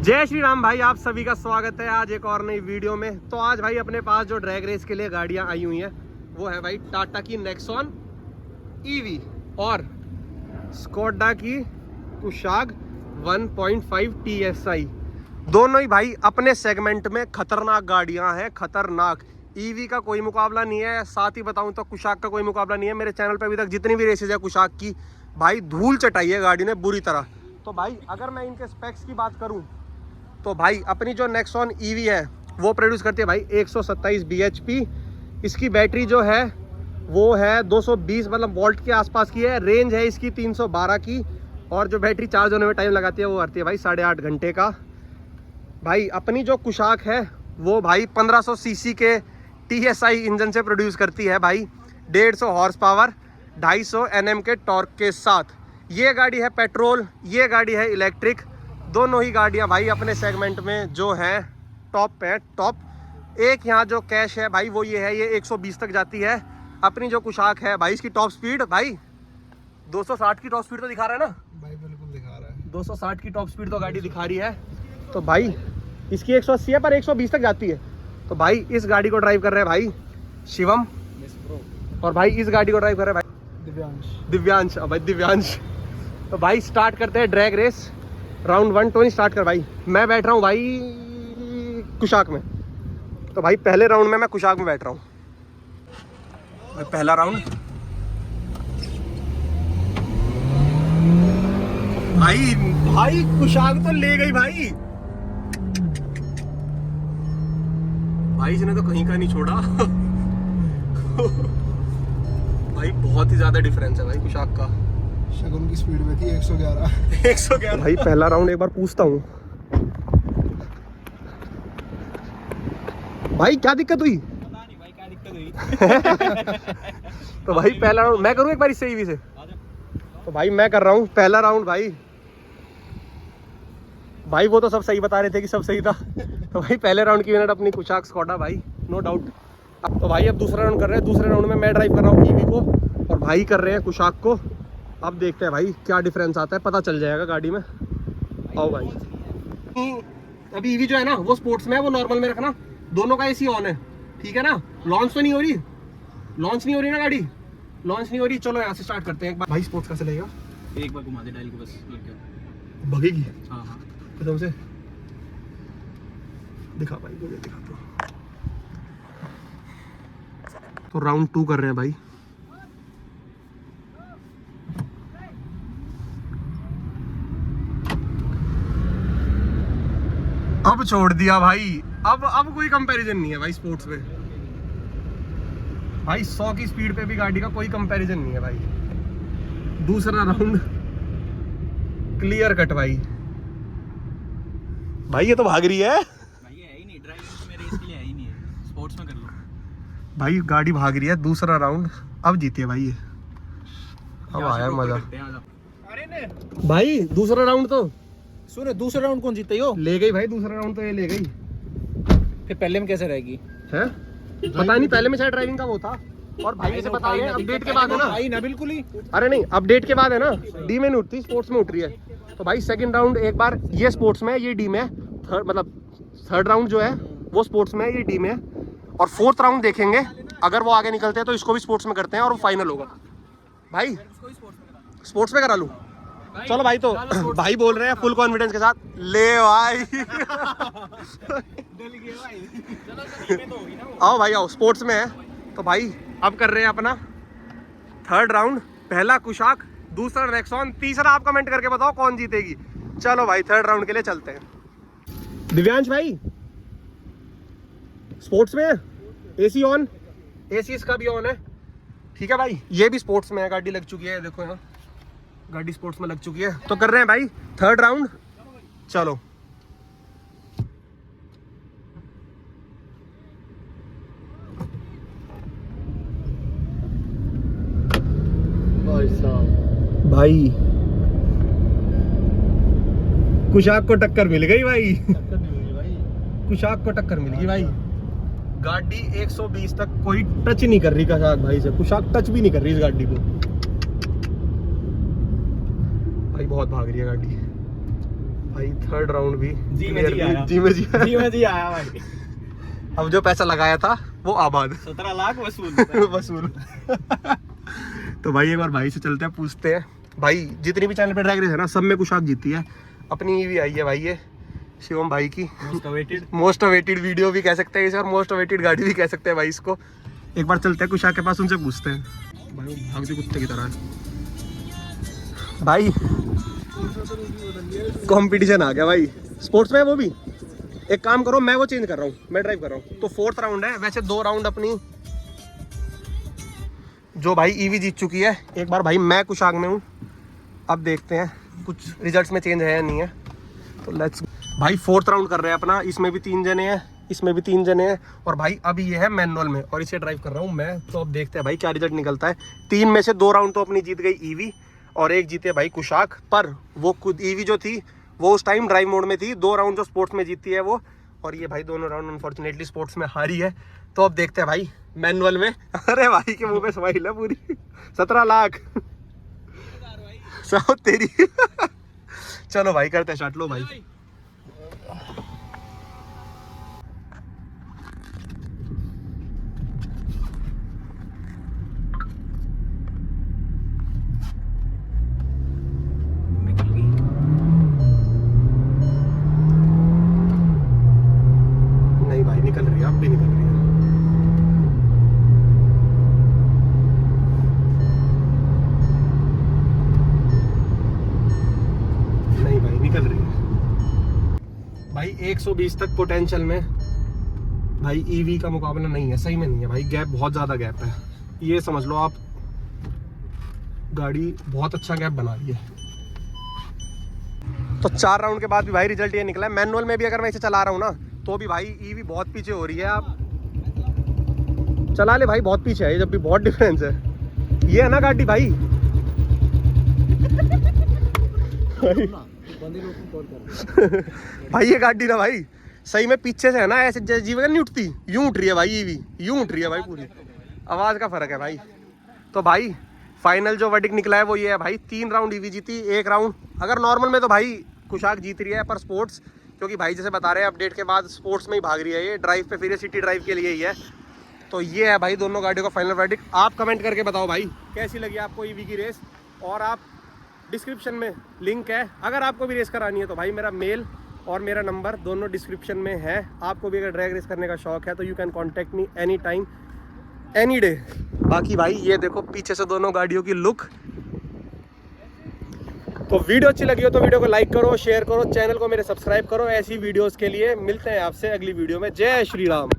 जय श्री राम भाई, आप सभी का स्वागत है आज एक और नई वीडियो में। तो आज भाई अपने पास जो ड्रैग रेस के लिए गाड़ियां आई हुई हैं वो है भाई टाटा की नेक्सॉन ईवी और स्कोडा की कुशाग 1.5 TSI। दोनों ही भाई अपने सेगमेंट में खतरनाक गाड़ियां हैं, खतरनाक। ईवी का कोई मुकाबला नहीं है, साथ ही बताऊं तो कुशाग का कोई मुकाबला नहीं है। मेरे चैनल पे अभी तक जितनी भी रेसेज है कुशाग की भाई धूल चटाई है गाड़ी ने बुरी तरह। तो भाई अगर मैं इनके स्पेक्स की बात करूं तो भाई अपनी जो नेक्सॉन ईवी है वो प्रोड्यूस करती है भाई 127 bhp। इसकी बैटरी जो है वो है 220 मतलब वोल्ट के आसपास की है। रेंज है इसकी 312 की और जो बैटरी चार्ज होने में टाइम लगाती है वो आती है भाई 8.5 घंटे का। भाई अपनी जो कुशाक है वो भाई 1500 सीसी के TSI इंजन से प्रोड्यूस करती है भाई 150 हॉर्स पावर 250 Nm के टॉर्क के साथ। ये गाड़ी है पेट्रोल, ये गाड़ी है इलेक्ट्रिक। दोनों ही गाड़ियां भाई अपने सेगमेंट में जो है टॉप पे टॉप। एक यहाँ जो कैश है भाई वो ये है, ये 120 तक जाती है। अपनी जो कुशाक है भाई इसकी टॉप स्पीड भाई 260 की टॉप स्पीड तो दिखा रहा है ना भाई, बिल्कुल दिखा रहा है। 260 की टॉप स्पीड तो गाड़ी दिखा रही है। तो भाई इसकी 180 है पर 120 तक जाती है। तो भाई इस गाड़ी को ड्राइव कर रहे हैं भाई शिवम और भाई इस गाड़ी को ड्राइव कर रहे हैं भाई दिव्यांश। भाई दिव्यांश। तो भाई स्टार्ट करते हैं drag race. Round 1 Tony start कर भाई। मैं बैठ रहा हूँ भाई कुशाक में। तो भाई पहले राउंड में मैं कुशाक में बैठ रहा हूँ। पहला राउंड भाई भाई कुशाक तो ले गई भाई। भाई इसने तो कहीं का नहीं छोड़ा। भाई बहुत ही ज्यादा डिफरेंस है भाई कुशाक का। शगुन की स्पीड में थी 111। भाई पहला राउंड एक बार पूछता हूँ भाई क्या दिक्कत हुई? पता नहीं भाई क्या दिक्कत हुई। तो भाई पहला राउंड मैं करूँ एक बार इससे ईवी से। तो भाई मैं कर रहा हूँ पहला राउंड भाई। भाई वो तो सब सही बता रहे थे कि सब सही था। तो भाई पहले राउंड की विनर अपनी कुशाक स्कोडा भाई, नो डाउट। अब तो भाई अब दूसरा राउंड कर रहे हैं। दूसरे राउंड में मैं ड्राइव कर रहा हूँ ईवी को और भाई कर रहे हैं कुशाक को। अब देखते हैं भाई क्या डिफरेंस आता है, पता चल जाएगा गाड़ी में। आओ भाई। अभी ईवी जो है ना वो स्पोर्ट्स में है, वो नॉर्मल में रखना। दोनों का एसी ऑन है, ठीक है ना। लॉन्च तो नहीं हो रही, लॉन्च नहीं हो रही ना गाड़ी, लॉन्च नहीं हो रही। चलो यहाँ से स्टार्ट करते हैं एक बार। भाई स्पोर्ट्स कैसे लगेगा? एक बार घुमा दे डायल को बस लेके। भगेगी हाँ हाँ कसम से। दिखा भाई मुझे दिखा तो राउंड 2 कर रहे हैं भाई। अब छोड़ दिया भाई। अब कोई कंपैरिजन नहीं है भाई स्पोर्ट्स में। भाई 100 की स्पीड पे भी गाड़ी का कोई कंपैरिजन नहीं है भाई। दूसरा राउंड क्लियर कट भाई। भाई ये तो भाग रही है भाई, ये है ही नहीं ड्राइविंग तो मेरे इसके लिए है ही नहीं है। स्पोर्ट्स में कर लो भाई, गाड़ी भाग रही है। दूसरा राउंड अब जीती है भाई ये। अब आया मजा भाई। दूसरा राउंड तो सुनो, दूसरा राउंड कौन जीते हो? ले गई भाई। दूसरा राउंड तो ये ले गई फिर पहले में कैसे रहेगी? है पता नहीं। पहले में शायद ड्राइविंग का वो था और भाई इसे बता रहे हैं अपडेट के बाद है ना। आई ना बिल्कुल ही। अरे नहीं, अपडेट के बाद है ना। डी में नहीं उठती, स्पोर्ट्स में उठ रही है। तो भाई सेकंड राउंड एक बार ये स्पोर्ट्स में है, ये डी में है। थर्ड राउंड जो है वो स्पोर्ट्स में है, ये डी में है। और फोर्थ राउंड देखेंगे, अगर वो आगे निकलते हैं तो इसको भी स्पोर्ट्स में करते हैं और वो फाइनल होगा भाई। स्पोर्ट्स में करा लूँ? चलो भाई। तो भाई बोल रहे हैं फुल कॉन्फिडेंस के साथ ले भाई। आओ भाई आओ, स्पोर्ट्स में है। तो भाई अब कर रहे हैं अपना थर्ड राउंड। पहला कुशाक, दूसरा नेक्सॉन, तीसरा आप कमेंट करके बताओ कौन जीतेगी। चलो भाई थर्ड राउंड के लिए चलते हैं। दिव्यांश भाई स्पोर्ट्स में है, एसी ऑन, एसी इसका भी ऑन है, ठीक है भाई। ये भी स्पोर्ट्स में है, गाड़ी लग चुकी है, देखो यहाँ गाड़ी स्पोर्ट्स में लग चुकी है। तो कर रहे हैं भाई थर्ड राउंड। चलो भाई कुशाक को टक्कर मिल गई भाई। कुशाक को टक्कर मिल गई भाई। गाड़ी 120 तक कोई टच नहीं कर रही कुशाक भाई से। कुशाक टच भी नहीं कर रही इस गाड़ी को भाई। बहुत भाग रही है गाड़ी भाई थर्ड राउंड भी जी में जी आया। जी में जी आया। जी में जी आया भाई। अब जो पैसा लगाया था वो आबाद 17 लाख वसूल। वसूल। तो भाई एक बार भाई से चलते हैं, पूछते हैं भाई जितनी भी चैनल पे ड्रैग रेस है ना सब में कुशाक जीती है। अपनी ईवी आई है भाई ये शिवम भाई की, मोस्ट अवेटेड वीडियो भी कह सकते हैं इसे और मोस्ट अवेटेड गाड़ी भी कह सकते हैं भाई इसको। एक बार चलते हैं कुशाक के पास, उनसे पूछते हैं। भाई वो भागते कुत्ते की तरह है भाई। कंपटीशन आ गया भाई स्पोर्ट्स में। वो भी एक काम करो, मैं वो चेंज कर रहा हूँ, मैं ड्राइव कर रहा हूँ। तो 4th राउंड है, वैसे 2 राउंड अपनी जो भाई ईवी जीत चुकी है। एक बार भाई मैं कुशाक में हूँ, अब देखते हैं कुछ रिजल्ट्स में चेंज है या नहीं है। तो लेट्स भाई 4th राउंड कर रहे हैं अपना। इसमें भी 3 जने हैं, इसमें भी 3 जने हैं और भाई अभी ये है मैनुअल में और इसे ड्राइव कर रहा हूँ मैं। तो अब देखते हैं भाई क्या रिजल्ट निकलता है। 3 में से 2 राउंड तो अपनी जीत गई ईवी और 1 जीते भाई कुशाक। पर वो खुद ईवी जो थी वो उस टाइम ड्राइव मोड में थी। 2 राउंड जो स्पोर्ट्स में जीती है वो, और ये भाई दोनों राउंड अनफॉर्चुनेटली स्पोर्ट्स में हारी है। तो अब देखते हैं भाई मैनुअल में। अरे भाई के मुंह पे स्माइल है पूरी। 17 लाख सब तेरी। चलो भाई करते हैं स्टार्ट। लो भाई नहीं भाई निकल रही है, अब भी निकल रही है। नहीं भाई निकल रही है भाई। 120 तक पोटेंशियल में भाई ईवी का मुकाबला नहीं है, सही में नहीं है भाई। गैप बहुत ज़्यादा गैप है, ये समझ लो आप। गाड़ी बहुत अच्छा गैप बना रही है। तो 4 राउंड के बाद भी भाई रिजल्ट ये निकला है। मैनुअल में भी अगर मैं इसे चला रहा हूँ ना तो भी भाई ईवी बहुत पीछे हो रही है। आप चला ले भाई, बहुत पीछे है जब भी, बहुत डिफरेंस है। ये है ना गाड़ी भाई। भाई ये गाड़ी ना भाई सही में पीछे से है ना, ऐसे जीवन नहीं उठती, यूं उठ रही है भाई ईवी, यूं उठ रही है भाई पूरी। आवाज का फर्क है भाई। तो भाई फाइनल जो वर्डिक्ट निकला है वो ये है भाई, 3 राउंड ईवी जीती, 1 राउंड अगर नॉर्मल में तो भाई कुशाक जीत रही है। पर स्पोर्ट्स, क्योंकि भाई जैसे बता रहे हैं अपडेट के बाद स्पोर्ट्स में ही भाग रही है ये, ड्राइव पे फिर सिटी ड्राइव के लिए ही है। तो ये है भाई दोनों गाड़ियों का फाइनल वर्डिक्ट। आप कमेंट करके बताओ भाई कैसी लगी आपको ईवी की रेस। और आप डिस्क्रिप्शन में लिंक है, अगर आपको भी रेस करानी है तो भाई मेरा मेल और मेरा नंबर दोनों डिस्क्रिप्शन में है। आपको भी अगर ड्रैग रेस करने का शौक है तो you can contact me any time any day. बाकी भाई ये देखो पीछे से दोनों गाड़ियों की लुक। तो वीडियो अच्छी लगी हो तो वीडियो को लाइक करो, शेयर करो, चैनल को मेरे सब्सक्राइब करो ऐसी वीडियोस के लिए। मिलते हैं आपसे अगली वीडियो में। जय श्री राम।